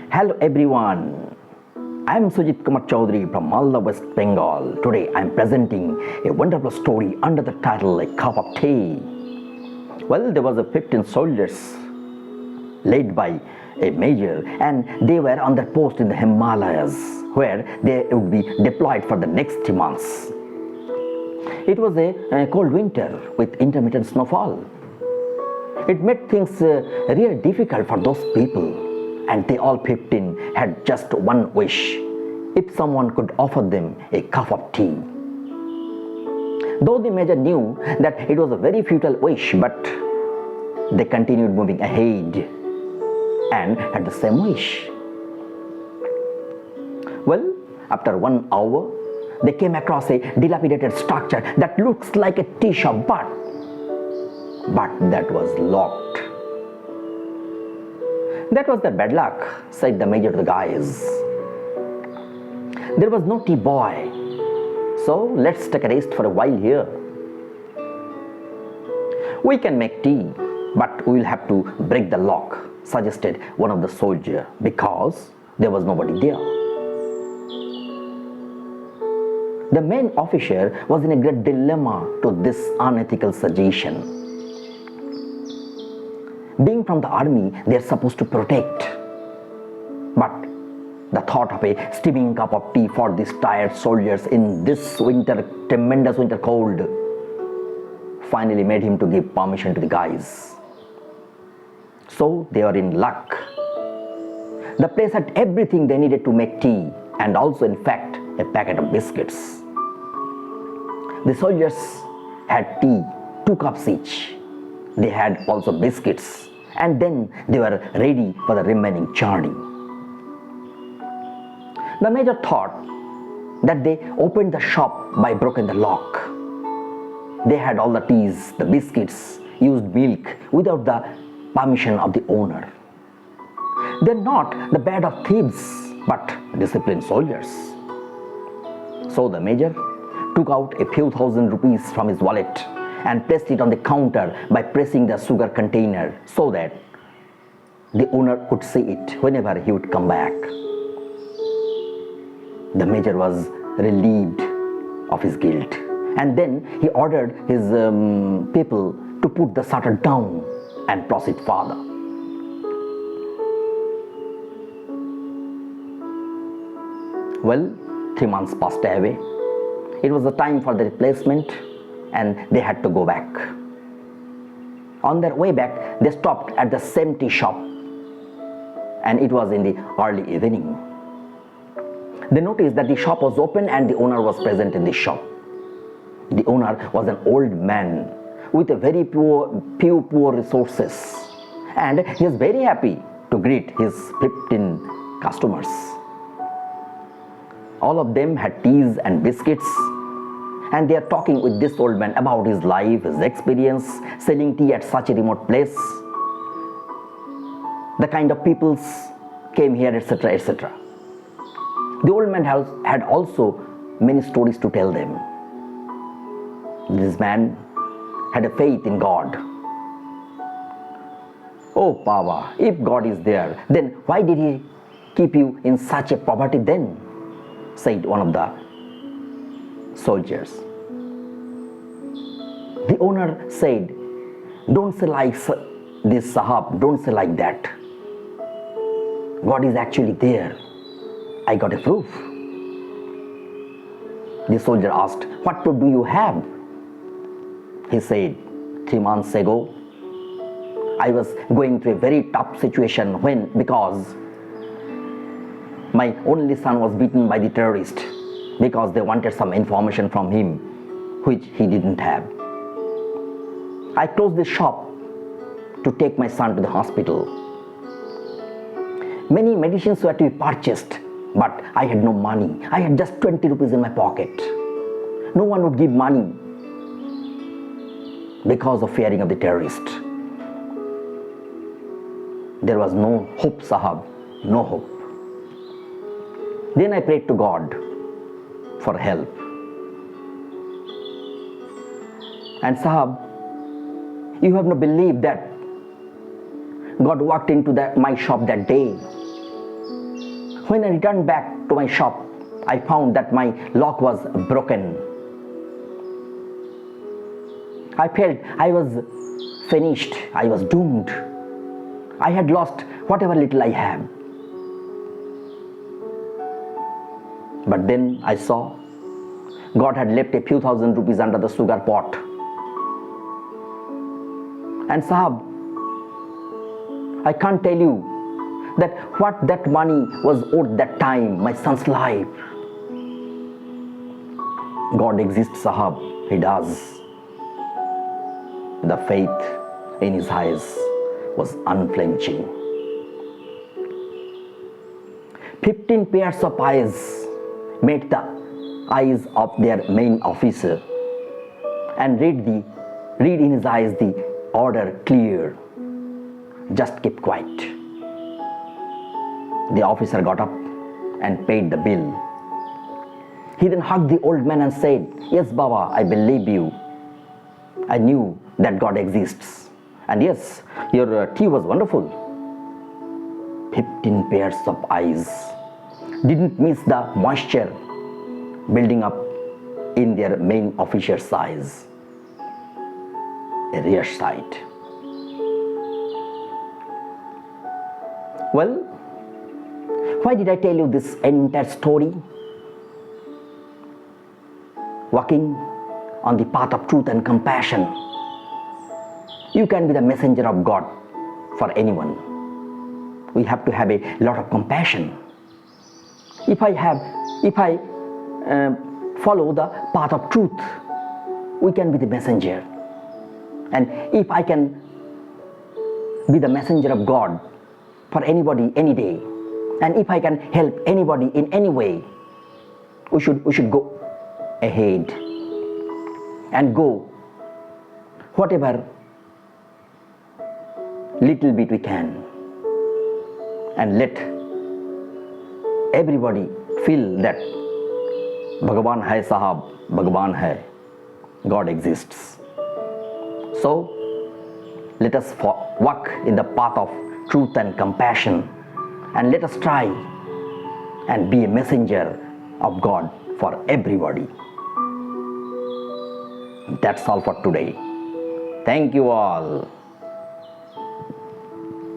Hello everyone. I am Sujit Kumar Chaudhary from Malda, West Bengal. Today I am presenting a wonderful story under the title A Cup of Tea. Well, there was a 15 soldiers led by a major, and they were on their post in the Himalayas where they would be deployed for the next 3 months. It was a cold winter with intermittent snowfall. It made things really difficult for those people, and they all 15 had just one wish: if someone could offer them a cup of tea. Though the major knew that it was a very futile wish, but they continued moving ahead and had the same wish. Well, after 1 hour, they came across a dilapidated structure that looks like a tea shop, but that was locked. That was their bad luck, said the major to the guys. There was no tea boy, so let's take a rest for a while here. We can make tea, but we will have to break the lock, suggested one of the soldiers, because there was nobody there. The main officer was in a great dilemma to this unethical suggestion. Being from the army, they are supposed to protect. But the thought of a steaming cup of tea for these tired soldiers in this tremendous winter cold, finally made him to give permission to the guys. So they were in luck. The place had everything they needed to make tea, and also, in fact, a packet of biscuits. The soldiers had tea, 2 cups each. They had also biscuits, and then they were ready for the remaining journey. The major thought that they opened the shop by breaking the lock. They had all the teas, the biscuits, used milk without the permission of the owner. They're not the band of thieves, but disciplined soldiers. So the major took out a few thousand rupees from his wallet and placed it on the counter by pressing the sugar container so that the owner could see it whenever he would come back. The major was relieved of his guilt, and then he ordered his people to put the shutter down and proceed further. Well, 3 months passed away. It was the time for the replacement, and they had to go back. On their way back, they stopped at the same tea shop, and it was in the early evening. They noticed that the shop was open and the owner was present in the shop. The owner was an old man with a very few poor resources, and he was very happy to greet his 15 customers. All of them had teas and biscuits, and they are talking with this old man about his life, his experience selling tea at such a remote place, the kind of peoples came here, etc., etc. The old man had also many stories to tell them. This man had a faith in God. Oh Pava, if God is there, then why did he keep you in such a poverty then? Said one of the soldiers. The owner said, don't say like this, Sahab, don't say like that. God is actually there. I got a proof. The soldier asked, what proof do you have? He said, 3 months ago, I was going through a very tough situation because my only son was beaten by the terrorists because they wanted some information from him which he didn't have. I closed the shop to take my son to the hospital. Many medicines were to be purchased, but I had no money. I had just 20 rupees in my pocket. No one would give money because of fearing of the terrorist. There was no hope, Sahab, no hope. Then I prayed to God for help. And Sahab, you have no belief that God walked into my shop that day When I returned back to my shop, I found that my lock was broken. I felt I was finished, I was doomed. I had lost whatever little I had. But then I saw God had left a few thousand rupees under the sugar pot. And Sahab, I can't tell you that what that money was owed that time, my son's life. God exists, Sahab, He does. The faith in his eyes was unflinching. 15 pairs of eyes met the eyes of their main officer and read in his eyes the order clear. Just keep quiet. The officer got up and paid the bill. He then hugged the old man and said, "Yes, Baba, I believe you. I knew that God exists. And yes, your tea was wonderful." 15 pairs of eyes didn't miss the moisture building up in their main officer's eyes. A rare sight. Well, why did I tell you this entire story? Walking on the path of truth and compassion, you can be the messenger of God for anyone. We have to have a lot of compassion. If I follow the path of truth, we can be the messenger. And if I can be the messenger of God for anybody, any day, and if I can help anybody in any way, we should go ahead and go whatever little bit we can, and let everybody feel that Bhagavan hai Sahab, Bhagavan hai, God exists. So let us walk in the path of truth and compassion, and let us try and be a messenger of God for everybody. That's all for today. Thank you all.